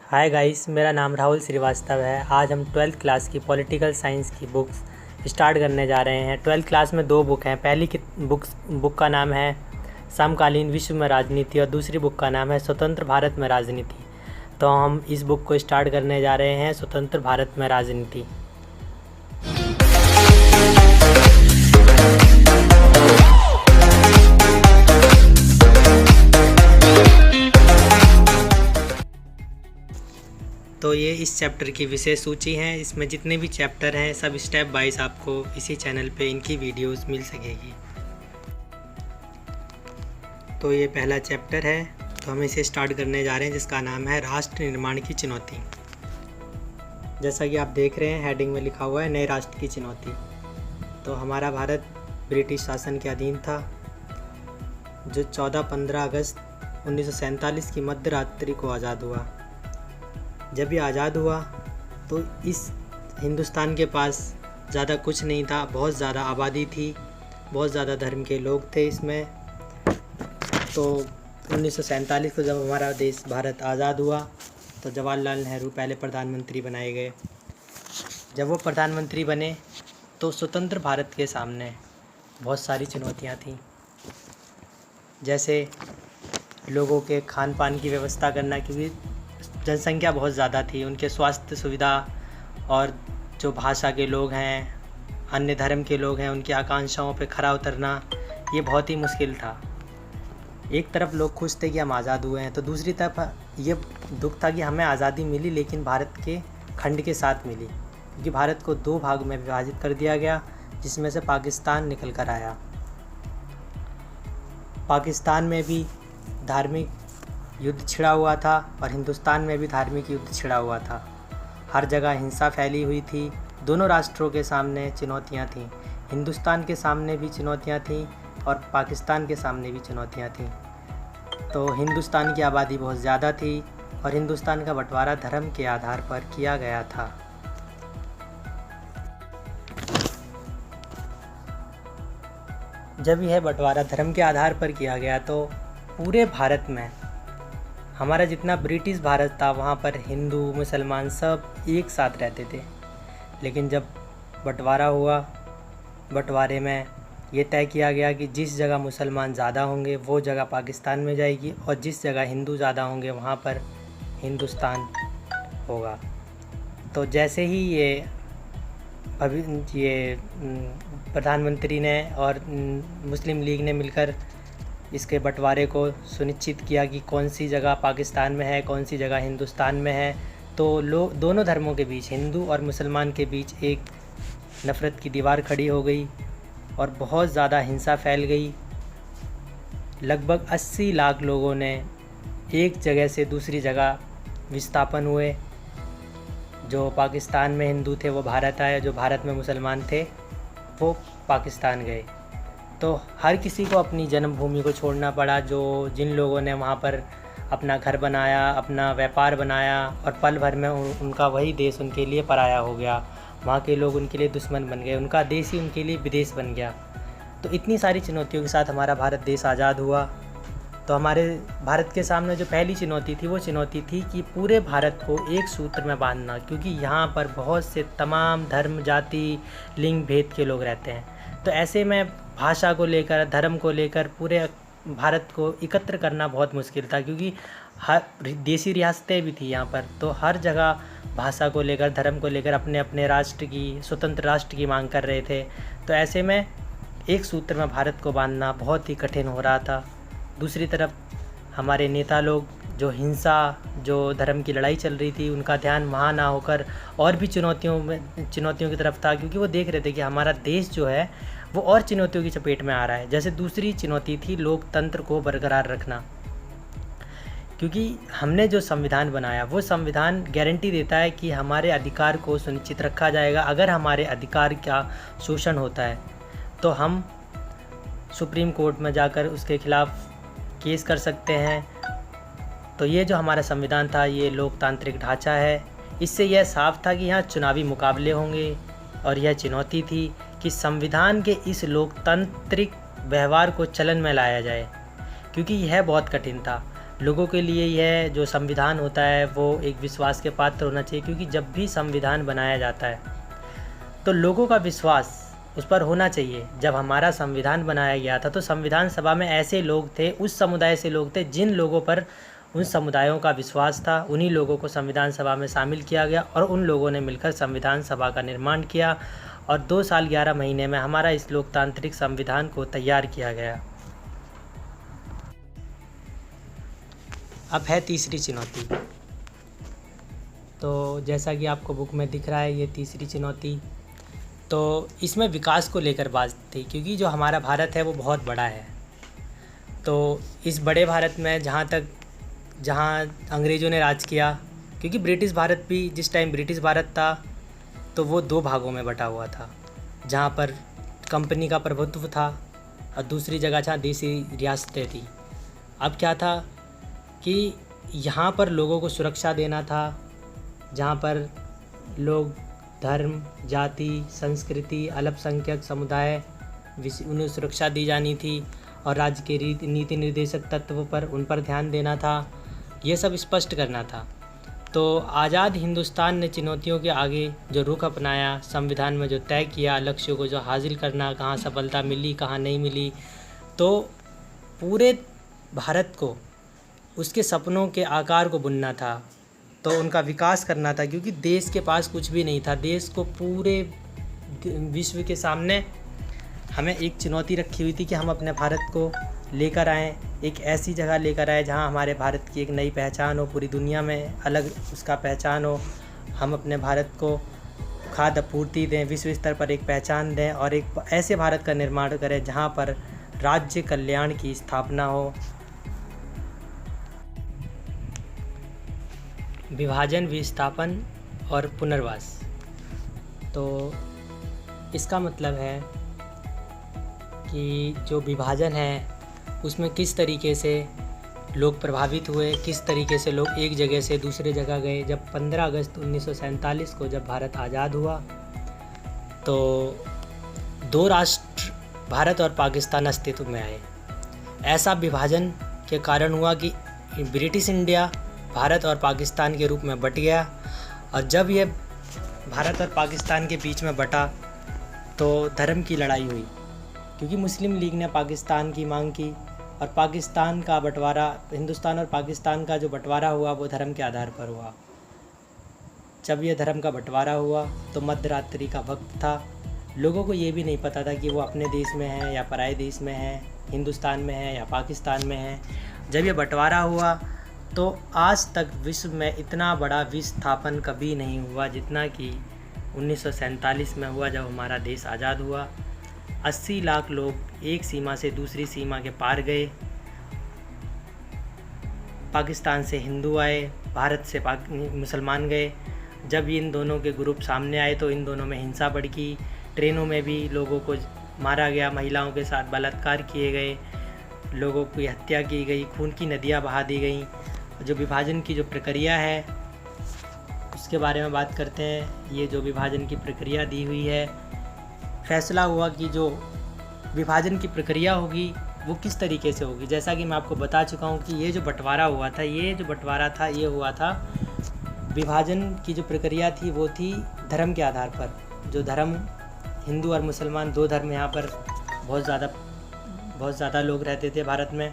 Hi guys, मेरा नाम राहुल श्रीवास्तव है। आज हम 12th क्लास की पॉलिटिकल साइंस की बुक्स स्टार्ट करने जा रहे हैं। 12th क्लास में दो बुक हैं। पहली की बुक का नाम है समकालीन विश्व में राजनीति और दूसरी बुक का नाम है स्वतंत्र भारत में राजनीति। तो हम इस बुक को स्टार्ट करने जा रहे हैं, स्वतंत्र भारत में राजनीति। तो ये इस चैप्टर की विशेष सूची है। इसमें जितने भी चैप्टर हैं सब स्टेप बाइज आपको इसी चैनल पे इनकी वीडियोस मिल सकेगी। तो ये पहला चैप्टर है, तो हम इसे स्टार्ट करने जा रहे हैं, जिसका नाम है राष्ट्र निर्माण की चुनौती। जैसा कि आप देख रहे हैं, हेडिंग में लिखा हुआ है नए राष्ट्र की चुनौती। तो हमारा भारत ब्रिटिश शासन के अधीन था, जो 14-15 अगस्त 1947 की मध्य रात्रि को आज़ाद हुआ। जब ये आज़ाद हुआ तो इस हिंदुस्तान के पास ज़्यादा कुछ नहीं था, बहुत ज़्यादा आबादी थी, बहुत ज़्यादा धर्म के लोग थे इसमें। तो 1947 को जब हमारा देश भारत आज़ाद हुआ तो जवाहरलाल नेहरू पहले प्रधानमंत्री बनाए गए। जब वो प्रधानमंत्री बने तो स्वतंत्र भारत के सामने बहुत सारी चुनौतियाँ थीं, जैसे लोगों के खान पान की व्यवस्था करना, क्योंकि जनसंख्या बहुत ज़्यादा थी। उनके स्वास्थ्य सुविधा और जो भाषा के लोग हैं, अन्य धर्म के लोग हैं, उनकी आकांक्षाओं पे खरा उतरना ये बहुत ही मुश्किल था। एक तरफ लोग खुश थे कि हम आज़ाद हुए हैं, तो दूसरी तरफ ये दुख था कि हमें आज़ादी मिली लेकिन भारत के खंड के साथ मिली, क्योंकि भारत को दो भाग में विभाजित कर दिया गया, जिसमें से पाकिस्तान निकल कर आया। पाकिस्तान में भी धार्मिक युद्ध छिड़ा हुआ था और हिंदुस्तान में भी धार्मिक युद्ध छिड़ा हुआ था। हर जगह हिंसा फैली हुई थी। दोनों राष्ट्रों के सामने चुनौतियां थीं। हिंदुस्तान के सामने भी चुनौतियां थीं और पाकिस्तान के सामने भी चुनौतियां थीं। तो हिंदुस्तान की आबादी बहुत ज़्यादा थी और हिंदुस्तान का बंटवारा धर्म के आधार पर किया गया था। जब यह बंटवारा धर्म के आधार पर किया गया तो पूरे भारत में, हमारा जितना ब्रिटिश भारत था, वहाँ पर हिंदू मुसलमान सब एक साथ रहते थे। लेकिन जब बंटवारा हुआ, बंटवारे में ये तय किया गया कि जिस जगह मुसलमान ज़्यादा होंगे वो जगह पाकिस्तान में जाएगी और जिस जगह हिंदू ज़्यादा होंगे वहाँ पर हिंदुस्तान होगा। तो जैसे ही ये प्रधानमंत्री ने और मुस्लिम लीग ने मिलकर इसके बंटवारे को सुनिश्चित किया कि कौन सी जगह पाकिस्तान में है, कौन सी जगह हिंदुस्तान में है, तो दोनों धर्मों के बीच, हिंदू और मुसलमान के बीच एक नफ़रत की दीवार खड़ी हो गई और बहुत ज़्यादा हिंसा फैल गई। लगभग 80 लाख लोगों ने एक जगह से दूसरी जगह विस्थापन हुए। जो पाकिस्तान में हिंदू थे वो भारत आए, जो भारत में मुसलमान थे वो पाकिस्तान गए। तो हर किसी को अपनी जन्मभूमि को छोड़ना पड़ा। जिन लोगों ने वहाँ पर अपना घर बनाया, अपना व्यापार बनाया और पल भर में उनका वही देश उनके लिए पराया हो गया। वहाँ के लोग उनके लिए दुश्मन बन गए, उनका देश ही उनके लिए विदेश बन गया। तो इतनी सारी चुनौतियों के साथ हमारा भारत देश आज़ाद हुआ। तो हमारे भारत के सामने जो पहली चुनौती थी वो चुनौती थी कि पूरे भारत को एक सूत्र में बांधना, क्योंकि यहाँ पर बहुत से तमाम धर्म, जाति, लिंग भेद के लोग रहते हैं। तो ऐसे में भाषा को लेकर, धर्म को लेकर पूरे भारत को एकत्र करना बहुत मुश्किल था, क्योंकि हर देशी रियासतें भी थी यहाँ पर। तो हर जगह भाषा को लेकर, धर्म को लेकर अपने अपने राष्ट्र की, स्वतंत्र राष्ट्र की मांग कर रहे थे। तो ऐसे में एक सूत्र में भारत को बांधना बहुत ही कठिन हो रहा था। दूसरी तरफ हमारे नेता लोग, जो हिंसा, जो धर्म की लड़ाई चल रही थी, उनका ध्यान वहाँ ना होकर और भी चुनौतियों की तरफ था, क्योंकि वो देख रहे थे कि हमारा देश जो है वो और चुनौतियों की चपेट में आ रहा है। जैसे दूसरी चुनौती थी लोकतंत्र को बरकरार रखना, क्योंकि हमने जो संविधान बनाया वो संविधान गारंटी देता है कि हमारे अधिकार को सुनिश्चित रखा जाएगा। अगर हमारे अधिकार का शोषण होता है तो हम सुप्रीम कोर्ट में जाकर उसके खिलाफ केस कर सकते हैं। तो ये जो हमारा संविधान था ये लोकतांत्रिक ढांचा है। इससे यह साफ था कि यहाँ चुनावी मुकाबले होंगे और यह चुनौती थी कि संविधान के इस लोकतांत्रिक व्यवहार को चलन में लाया जाए, क्योंकि यह बहुत कठिन था। लोगों के लिए यह जो संविधान होता है वो एक विश्वास के पात्र होना चाहिए, क्योंकि जब भी संविधान बनाया जाता है तो लोगों का विश्वास उस पर होना चाहिए। जब हमारा संविधान बनाया गया था तो संविधान सभा में ऐसे लोग थे, उस समुदाय से लोग थे जिन लोगों पर उन समुदायों का विश्वास था। उन्हीं लोगों को संविधान सभा में शामिल किया गया और उन लोगों ने मिलकर संविधान सभा का निर्माण किया और 2 साल 11 महीने में हमारा इस लोकतांत्रिक संविधान को तैयार किया गया। अब है तीसरी चुनौती। तो जैसा कि आपको बुक में दिख रहा है, ये तीसरी चुनौती, तो इसमें विकास को लेकर बात थी, क्योंकि जो हमारा भारत है वो बहुत बड़ा है। तो इस बड़े भारत में जहाँ अंग्रेज़ों ने राज किया, क्योंकि ब्रिटिश भारत भी जिस टाइम ब्रिटिश भारत था तो वो 2 भागों में बटा हुआ था, जहाँ पर कंपनी का प्रभुत्व था और दूसरी जगह जहाँ देसी रियासतें थी। अब क्या था कि यहाँ पर लोगों को सुरक्षा देना था, जहाँ पर लोग धर्म, जाति, संस्कृति, अल्पसंख्यक समुदाय उन्हें सुरक्षा दी जानी थी और राज्य के नीति निर्देशक तत्व पर उन पर ध्यान देना था, ये सब स्पष्ट करना था। तो आज़ाद हिंदुस्तान ने चुनौतियों के आगे जो रुख अपनाया, संविधान में जो तय किया, लक्ष्यों को जो हासिल करना, कहाँ सफलता मिली कहाँ नहीं मिली, तो पूरे भारत को उसके सपनों के आकार को बुनना था, तो उनका विकास करना था, क्योंकि देश के पास कुछ भी नहीं था। देश को पूरे विश्व के सामने हमें एक चुनौती रखी हुई थी कि हम अपने भारत को लेकर आएँ, एक ऐसी जगह लेकर आए जहां हमारे भारत की एक नई पहचान हो, पूरी दुनिया में अलग उसका पहचान हो। हम अपने भारत को खाद्य आपूर्ति दें, विश्व स्तर पर एक पहचान दें और एक ऐसे भारत का निर्माण करें जहां पर राज्य कल्याण की स्थापना हो। विभाजन, विस्थापन और पुनर्वास। तो इसका मतलब है कि जो विभाजन है उसमें किस तरीके से लोग प्रभावित हुए, किस तरीके से लोग एक जगह से दूसरे जगह गए। जब 15 अगस्त 1947 को जब भारत आज़ाद हुआ तो 2 राष्ट्र भारत और पाकिस्तान अस्तित्व में आए। ऐसा विभाजन के कारण हुआ कि ब्रिटिश इंडिया भारत और पाकिस्तान के रूप में बट गया, और जब ये भारत और पाकिस्तान के बीच में बटा तो धर्म की लड़ाई हुई, क्योंकि मुस्लिम लीग ने पाकिस्तान की मांग की और पाकिस्तान का बंटवारा, हिंदुस्तान और पाकिस्तान का जो बंटवारा हुआ वो धर्म के आधार पर हुआ। जब ये धर्म का बंटवारा हुआ तो मध्य रात्रि का वक्त था, लोगों को ये भी नहीं पता था कि वो अपने देश में है या पराए देश में है, हिंदुस्तान में है या पाकिस्तान में है। जब ये बंटवारा हुआ तो आज तक विश्व में इतना बड़ा विस्थापन कभी नहीं हुआ जितना कि 1947 में हुआ, जब हमारा देश आज़ाद हुआ। 80 लाख लोग एक सीमा से दूसरी सीमा के पार गए। पाकिस्तान से हिंदू आए, भारत से मुसलमान गए। जब इन दोनों के ग्रुप सामने आए तो इन दोनों में हिंसा भड़की, ट्रेनों में भी लोगों को मारा गया, महिलाओं के साथ बलात्कार किए गए, लोगों की हत्या की गई, खून की नदियाँ बहा दी गई। जो विभाजन की जो प्रक्रिया है उसके बारे में बात करते हैं। ये जो विभाजन की प्रक्रिया दी हुई है, फैसला हुआ कि जो विभाजन की प्रक्रिया होगी वो किस तरीके से होगी। जैसा कि मैं आपको बता चुका हूँ कि ये जो बंटवारा हुआ था, ये हुआ था विभाजन की जो प्रक्रिया थी वो थी धर्म के आधार पर। जो धर्म, हिंदू और मुसलमान 2 धर्म यहाँ पर बहुत ज़्यादा लोग रहते थे भारत में।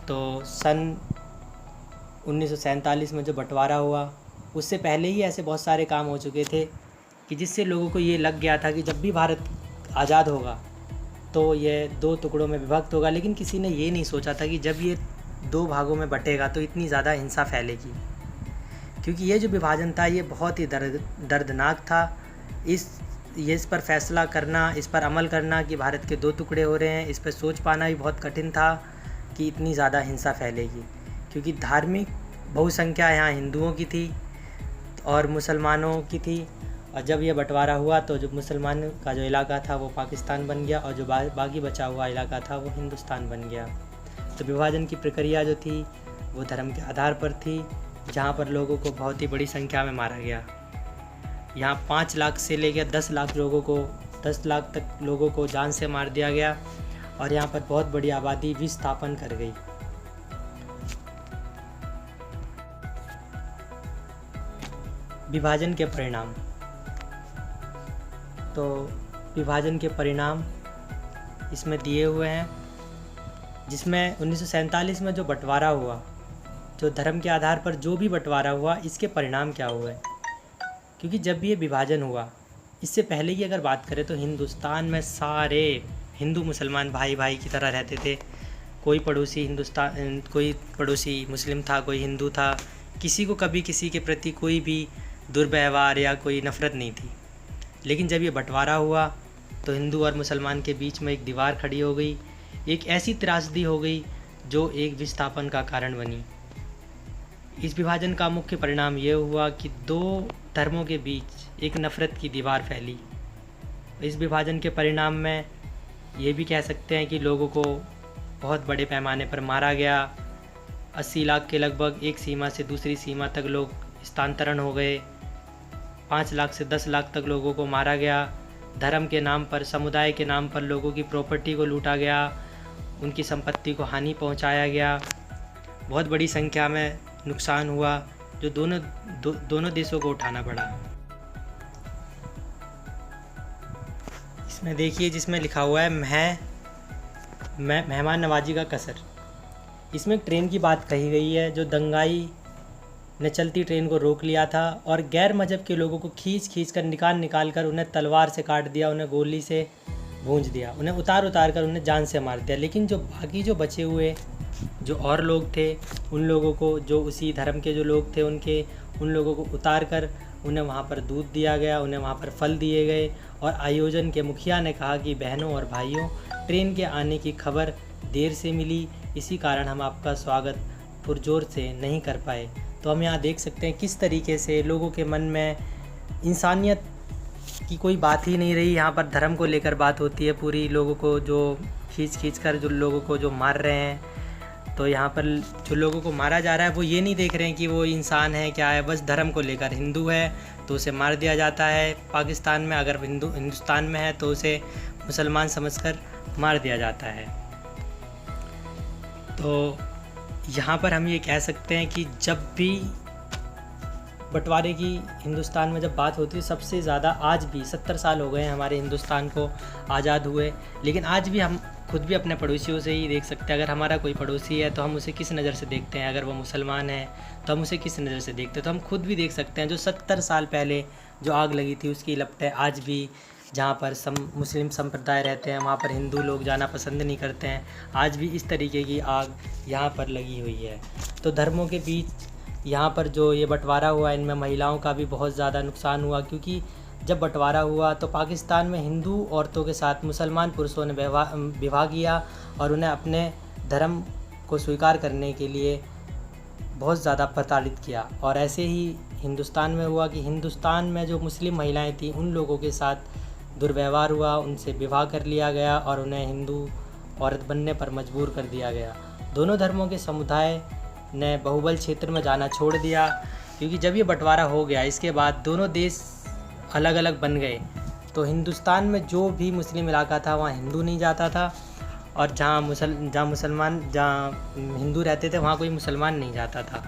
तो सन 1947 में जो बंटवारा हुआ उससे पहले ही ऐसे बहुत सारे काम हो चुके थे कि जिससे लोगों को ये लग गया था कि जब भी भारत आज़ाद होगा तो ये 2 टुकड़ों में विभक्त होगा। लेकिन किसी ने ये नहीं सोचा था कि जब ये 2 भागों में बटेगा तो इतनी ज़्यादा हिंसा फैलेगी, क्योंकि ये जो विभाजन था ये बहुत ही दर्दनाक था। इस पर फैसला करना, इस पर अमल करना कि भारत के 2 टुकड़े हो रहे हैं, इस पर सोच पाना भी बहुत कठिन था कि इतनी ज़्यादा हिंसा फैलेगी, क्योंकि धार्मिक बहुसंख्या यहाँ हिंदुओं की थी और मुसलमानों की थी। और जब ये बंटवारा हुआ तो जो मुसलमान का जो इलाका था वो पाकिस्तान बन गया और जो बाकी बचा हुआ इलाका था वो हिंदुस्तान बन गया। तो विभाजन की प्रक्रिया जो थी वो धर्म के आधार पर थी, जहाँ पर लोगों को बहुत ही बड़ी संख्या में मारा गया। यहाँ 5 लाख से लेकर 10 लाख तक लोगों को जान से मार दिया गया और यहाँ पर बहुत बड़ी आबादी विस्थापन कर गई। विभाजन के परिणाम। तो विभाजन के परिणाम इसमें दिए हुए हैं, जिसमें 1947 में जो बंटवारा हुआ, जो धर्म के आधार पर जो भी बंटवारा हुआ, इसके परिणाम क्या हुए। क्योंकि जब ये विभाजन हुआ, इससे पहले की अगर बात करें तो हिंदुस्तान में सारे हिंदू मुसलमान भाई भाई की तरह रहते थे। कोई पड़ोसी मुस्लिम था, कोई हिंदू था, किसी को कभी किसी के प्रति कोई भी दुर्व्यवहार या कोई नफ़रत नहीं थी। लेकिन जब ये बंटवारा हुआ तो हिंदू और मुसलमान के बीच में एक दीवार खड़ी हो गई, एक ऐसी त्रासदी हो गई जो एक विस्थापन का कारण बनी। इस विभाजन का मुख्य परिणाम ये हुआ कि दो धर्मों के बीच एक नफ़रत की दीवार फैली। इस विभाजन के परिणाम में ये भी कह सकते हैं कि लोगों को बहुत बड़े पैमाने पर मारा गया। 80 लाख के लगभग एक सीमा से दूसरी सीमा तक लोग स्थानांतरण हो गए। 5 लाख से 10 लाख तक लोगों को मारा गया। धर्म के नाम पर, समुदाय के नाम पर लोगों की प्रॉपर्टी को लूटा गया, उनकी संपत्ति को हानि पहुंचाया गया। बहुत बड़ी संख्या में नुकसान हुआ जो दोनों देशों को उठाना पड़ा। इसमें देखिए, जिसमें लिखा हुआ है मेहमान नवाजी का कसर। इसमें ट्रेन की बात कही गई है, जो दंगाई ने चलती ट्रेन को रोक लिया था और गैर मजहब के लोगों को खींच कर निकाल कर उन्हें तलवार से काट दिया, उन्हें गोली से भूंज दिया, उन्हें उतार कर उन्हें जान से मार दिया। लेकिन जो बाकी जो बचे हुए जो और लोग थे, उन लोगों को, जो उसी धर्म के जो लोग थे उन लोगों को उतार कर उन्हें वहाँ पर दूध दिया गया, उन्हें वहाँ पर फल दिए गए। और आयोजन के मुखिया ने कहा कि बहनों और भाइयों, ट्रेन के आने की खबर देर से मिली, इसी कारण हम आपका स्वागत पुरजोर से नहीं कर पाए। तो हम यहाँ देख सकते हैं किस तरीके से लोगों के मन में इंसानियत की कोई बात ही नहीं रही। यहाँ पर धर्म को लेकर बात होती है पूरी, लोगों को जो खींच कर जो लोगों को जो मार रहे हैं। तो यहाँ पर जो लोगों को मारा जा रहा है वो ये नहीं देख रहे हैं कि वो इंसान है क्या है, बस धर्म को लेकर। हिंदू है तो उसे मार दिया जाता है पाकिस्तान में, अगर हिंदुस्तान में है तो उसे मुसलमान समझकर मार दिया जाता है। तो यहाँ पर हम ये कह सकते हैं कि जब भी बंटवारे की हिंदुस्तान में जब बात होती है, सबसे ज़्यादा आज भी 70 साल हो गए हैं हमारे हिंदुस्तान को आज़ाद हुए, लेकिन आज भी हम खुद भी अपने पड़ोसियों से ही देख सकते हैं। अगर हमारा कोई पड़ोसी है तो हम उसे किस नज़र से देखते हैं, अगर वो मुसलमान है तो हम उसे किस नज़र से देखते हैं। तो हम खुद भी देख सकते हैं जो 70 साल पहले जो आग लगी थी उसकी लपटें आज भी जहाँ पर मुस्लिम संप्रदाय रहते हैं वहाँ पर हिंदू लोग जाना पसंद नहीं करते हैं। आज भी इस तरीके की आग यहाँ पर लगी हुई है। तो धर्मों के बीच यहाँ पर जो ये बंटवारा हुआ, इनमें महिलाओं का भी बहुत ज़्यादा नुकसान हुआ, क्योंकि जब बंटवारा हुआ तो पाकिस्तान में हिंदू औरतों के साथ मुसलमान पुरुषों ने विवाह किया और उन्हें अपने धर्म को स्वीकार करने के लिए बहुत ज़्यादा प्रताड़ित किया। और ऐसे ही हिंदुस्तान में हुआ कि हिंदुस्तान में जो मुस्लिम महिलाएं थीं उन लोगों के साथ दुर्व्यवहार हुआ, उनसे विवाह कर लिया गया और उन्हें हिंदू औरत बनने पर मजबूर कर दिया गया। दोनों धर्मों के समुदाय ने बहुबल क्षेत्र में जाना छोड़ दिया, क्योंकि जब ये बंटवारा हो गया इसके बाद दोनों देश अलग अलग बन गए। तो हिंदुस्तान में जो भी मुस्लिम इलाका था वहाँ हिंदू नहीं जाता था, और जहाँ हिंदू रहते थे वहाँ कोई मुसलमान नहीं जाता था।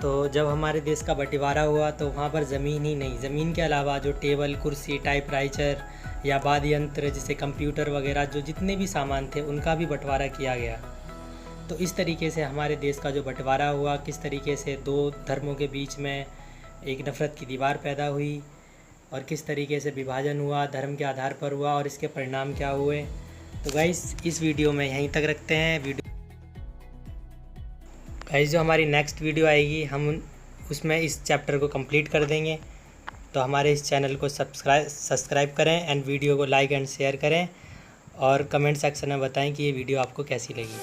तो जब हमारे देश का बंटवारा हुआ तो वहाँ पर ज़मीन ही नहीं, ज़मीन के अलावा जो टेबल, कुर्सी, टाइपराइटर या वाद्य यंत्र जैसे कंप्यूटर वगैरह जो जितने भी सामान थे उनका भी बंटवारा किया गया। तो इस तरीके से हमारे देश का जो बंटवारा हुआ, किस तरीके से दो धर्मों के बीच में एक नफ़रत की दीवार पैदा हुई और किस तरीके से विभाजन हुआ, धर्म के आधार पर हुआ और इसके परिणाम क्या हुए। तो गाइस इस वीडियो में यहीं तक रखते हैं। गाइस जो हमारी नेक्स्ट वीडियो आएगी हम उसमें इस चैप्टर को कंप्लीट कर देंगे। तो हमारे इस चैनल को सब्सक्राइब करें एंड वीडियो को लाइक एंड शेयर करें और कमेंट सेक्शन में बताएं कि ये वीडियो आपको कैसी लगी।